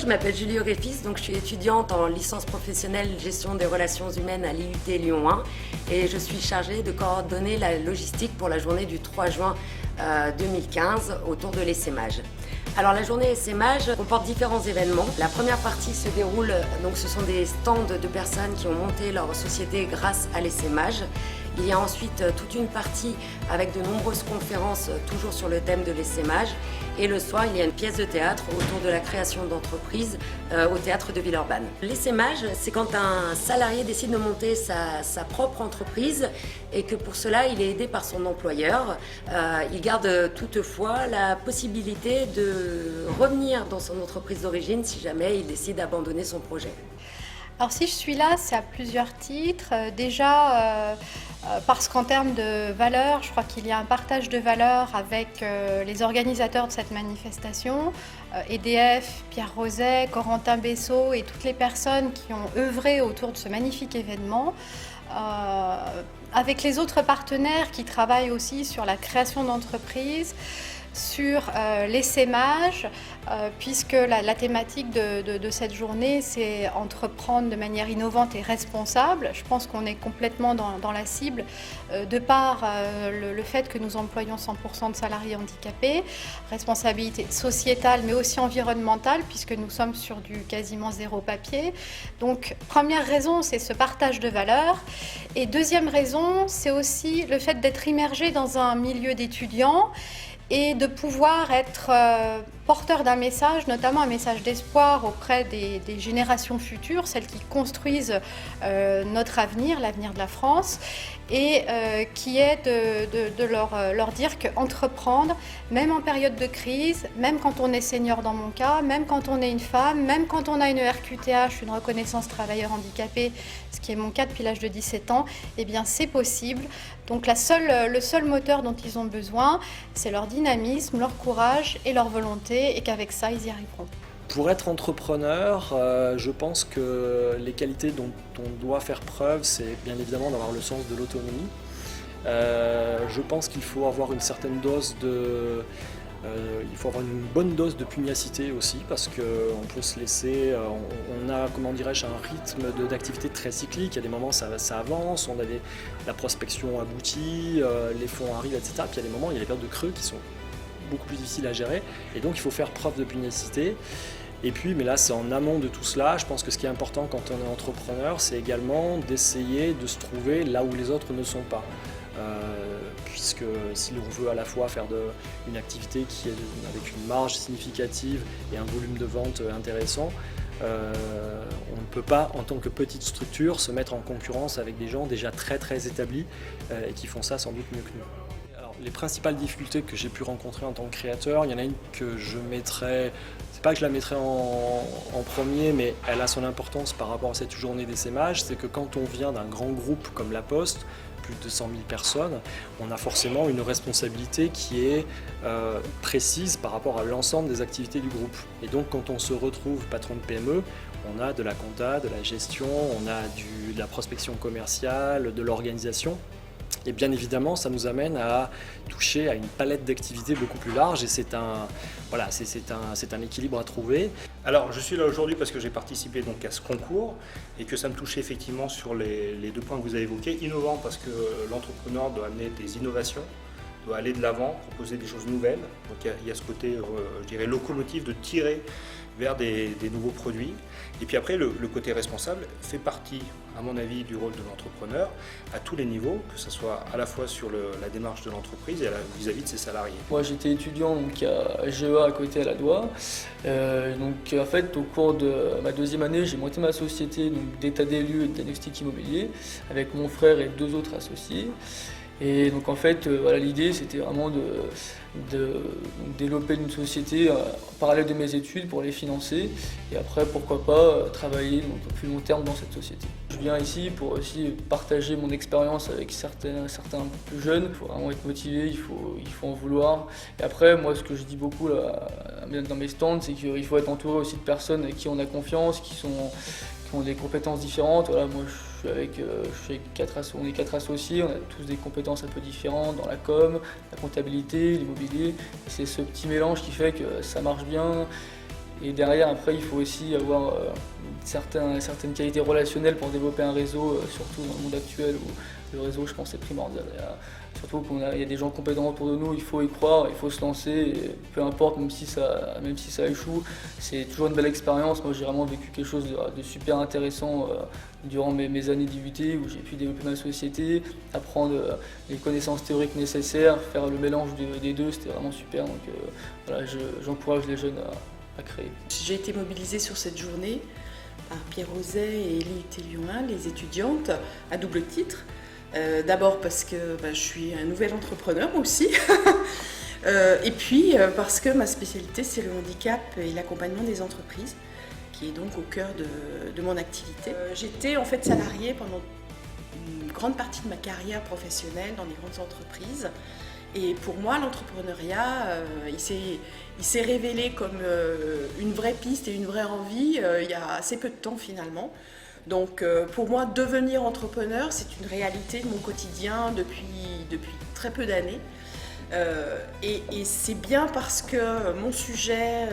je m'appelle Julie Auréfis, donc je suis étudiante en licence professionnelle gestion des relations humaines à l'IUT Lyon 1 et je suis chargée de coordonner la logistique pour la journée du 3 juin 2015 autour de l'essaimage. Alors la journée essaimage comporte différents événements. La première partie se déroule, donc ce sont des stands de personnes qui ont monté leur société grâce à l'essaimage. Il y a ensuite toute une partie avec de nombreuses conférences toujours sur le thème de l'essaimage. Et le soir, il y a une pièce de théâtre autour de la création d'entreprises au théâtre de Villeurbanne. L'essaimage, c'est quand un salarié décide de monter sa propre entreprise et que pour cela, il est aidé par son employeur. Il garde toutefois la possibilité de revenir dans son entreprise d'origine si jamais il décide d'abandonner son projet. Alors si je suis là, c'est à plusieurs titres. Déjà, parce qu'en termes de valeurs, je crois qu'il y a un partage de valeurs avec les organisateurs de cette manifestation, EDF, Pierre Roset, Corentin Bessot et toutes les personnes qui ont œuvré autour de ce magnifique événement. Avec les autres partenaires qui travaillent aussi sur la création d'entreprises, sur l'essaimage, puisque la thématique de cette journée, c'est entreprendre de manière innovante et responsable. Je pense qu'on est complètement dans la cible, de par le fait que nous employons 100% de salariés handicapés, responsabilité sociétale mais aussi environnementale, puisque nous sommes sur du quasiment zéro papier. Donc première raison, c'est ce partage de valeurs. Et deuxième raison, c'est aussi le fait d'être immergé dans un milieu d'étudiants et de pouvoir être porteur d'un message, notamment un message d'espoir auprès des générations futures, celles qui construisent notre avenir, l'avenir de la France, et qui est de leur dire qu'entreprendre, même en période de crise, même quand on est senior dans mon cas, même quand on est une femme, même quand on a une RQTH, une reconnaissance travailleur handicapé, ce qui est mon cas depuis l'âge de 17 ans, eh bien c'est possible. Donc le seul moteur dont ils ont besoin, c'est leur dynamisme, leur courage et leur volonté, et qu'avec ça, ils y arriveront. Pour être entrepreneur, je pense que les qualités dont on doit faire preuve, c'est bien évidemment d'avoir le sens de l'autonomie. Je pense qu'il faut avoir une certaine dose il faut avoir une bonne dose de pugnacité aussi, parce qu'on peut se laisser, on a, comment dirais-je, un rythme d'activité très cyclique. Il y a des moments ça avance, on a la prospection aboutit, les fonds arrivent, etc. Puis il y a des moments, il y a des périodes de creux qui sont beaucoup plus difficiles à gérer, et donc il faut faire preuve de pugnacité. Et puis, mais là c'est en amont de tout cela, je pense que ce qui est important quand on est entrepreneur, c'est également d'essayer de se trouver là où les autres ne sont pas. Puisque si on veut à la fois faire une activité qui est avec une marge significative et un volume de vente intéressant, on ne peut pas, en tant que petite structure, se mettre en concurrence avec des gens déjà très établis et qui font ça sans doute mieux que nous. Alors, les principales difficultés que j'ai pu rencontrer en tant que créateur, il y en a une que je mettrais, c'est pas que je la mettrais en premier, mais elle a son importance par rapport à cette journée d'essaimage, c'est que quand on vient d'un grand groupe comme La Poste, plus de 100 000 personnes, on a forcément une responsabilité qui est précise par rapport à l'ensemble des activités du groupe. Et donc quand on se retrouve patron de PME, on a de la compta, de la gestion, on a de la prospection commerciale, de l'organisation. Et bien évidemment, ça nous amène à toucher à une palette d'activités beaucoup plus large, et c'est un équilibre à trouver. Alors, je suis là aujourd'hui parce que j'ai participé donc à ce concours et que ça me touchait effectivement sur les deux points que vous avez évoqués. Innovant parce que l'entrepreneur doit amener des innovations, doit aller de l'avant, proposer des choses nouvelles. Donc il y a ce côté, je dirais, locomotive de tirer vers des nouveaux produits. Et puis après, le côté responsable fait partie, à mon avis, du rôle de l'entrepreneur à tous les niveaux, que ce soit à la fois sur la démarche de l'entreprise et vis-à-vis de ses salariés. Moi j'étais étudiant donc, à GEA à côté à la Doua. Donc en fait au cours de ma deuxième année, j'ai monté ma société d'état des lieux et de diagnostic immobilier avec mon frère et deux autres associés. Et donc en fait, voilà, l'idée c'était vraiment de développer une société en parallèle de mes études pour les financer, et après pourquoi pas travailler donc, au plus long terme dans cette société. Je viens ici pour aussi partager mon expérience avec certains plus jeunes. Il faut vraiment être motivé, il faut en vouloir. Et après, moi ce que je dis beaucoup là, dans mes stands, c'est qu'il faut être entouré aussi de personnes avec qui on a confiance, qui ont des compétences différentes. Voilà, moi je suis avec on est 4 associés, on a tous des compétences un peu différentes dans la com, la comptabilité, l'immobilier. C'est ce petit mélange qui fait que ça marche bien Et derrière, après, il faut aussi avoir certaines qualités relationnelles pour développer un réseau, surtout dans le monde actuel où le réseau, je pense, est primordial. Surtout qu'il y a des gens compétents autour de nous, il faut y croire, il faut se lancer, et peu importe, même si ça échoue, c'est toujours une belle expérience. Moi, j'ai vraiment vécu quelque chose de super intéressant durant mes années d'IUT, où j'ai pu développer ma société, apprendre les connaissances théoriques nécessaires, faire le mélange des deux, c'était vraiment super. Donc voilà, j'encourage les jeunes à créer. J'ai été mobilisée sur cette journée par Pierre Rozet et l'IUT Lyon 1, les étudiantes, à double titre. D'abord parce que je suis un nouvel entrepreneur aussi, et puis parce que ma spécialité c'est le handicap et l'accompagnement des entreprises, qui est donc au cœur de mon activité. J'étais en fait salariée pendant une grande partie de ma carrière professionnelle dans les grandes entreprises. Et pour moi, l'entrepreneuriat, il s'est révélé comme une vraie piste et une vraie envie il y a assez peu de temps finalement. Donc pour moi, devenir entrepreneur, c'est une réalité de mon quotidien depuis très peu d'années. Et c'est bien parce que mon sujet,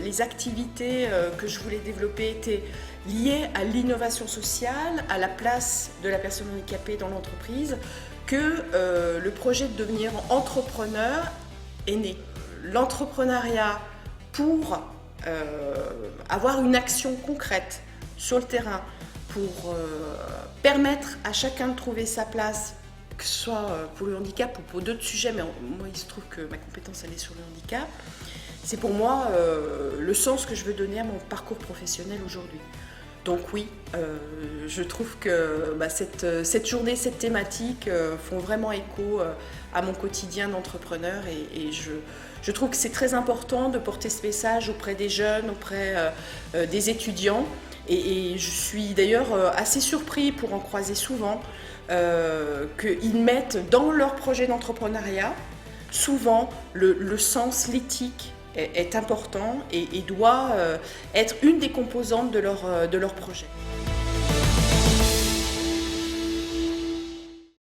les activités que je voulais développer étaient liées à l'innovation sociale, à la place de la personne handicapée dans l'entreprise, que le projet de devenir entrepreneur est né. L'entrepreneuriat pour avoir une action concrète sur le terrain, pour permettre à chacun de trouver sa place, que ce soit pour le handicap ou pour d'autres sujets, mais moi il se trouve que ma compétence elle est sur le handicap, c'est pour moi le sens que je veux donner à mon parcours professionnel aujourd'hui. Donc oui, je trouve que cette journée, cette thématique font vraiment écho à mon quotidien d'entrepreneur et je trouve que c'est très important de porter ce message auprès des jeunes, auprès des étudiants. Et je suis d'ailleurs assez surpris pour en croiser souvent qu'ils mettent dans leur projet d'entrepreneuriat souvent le sens, l'éthique est important et doit être une des composantes de leur projet.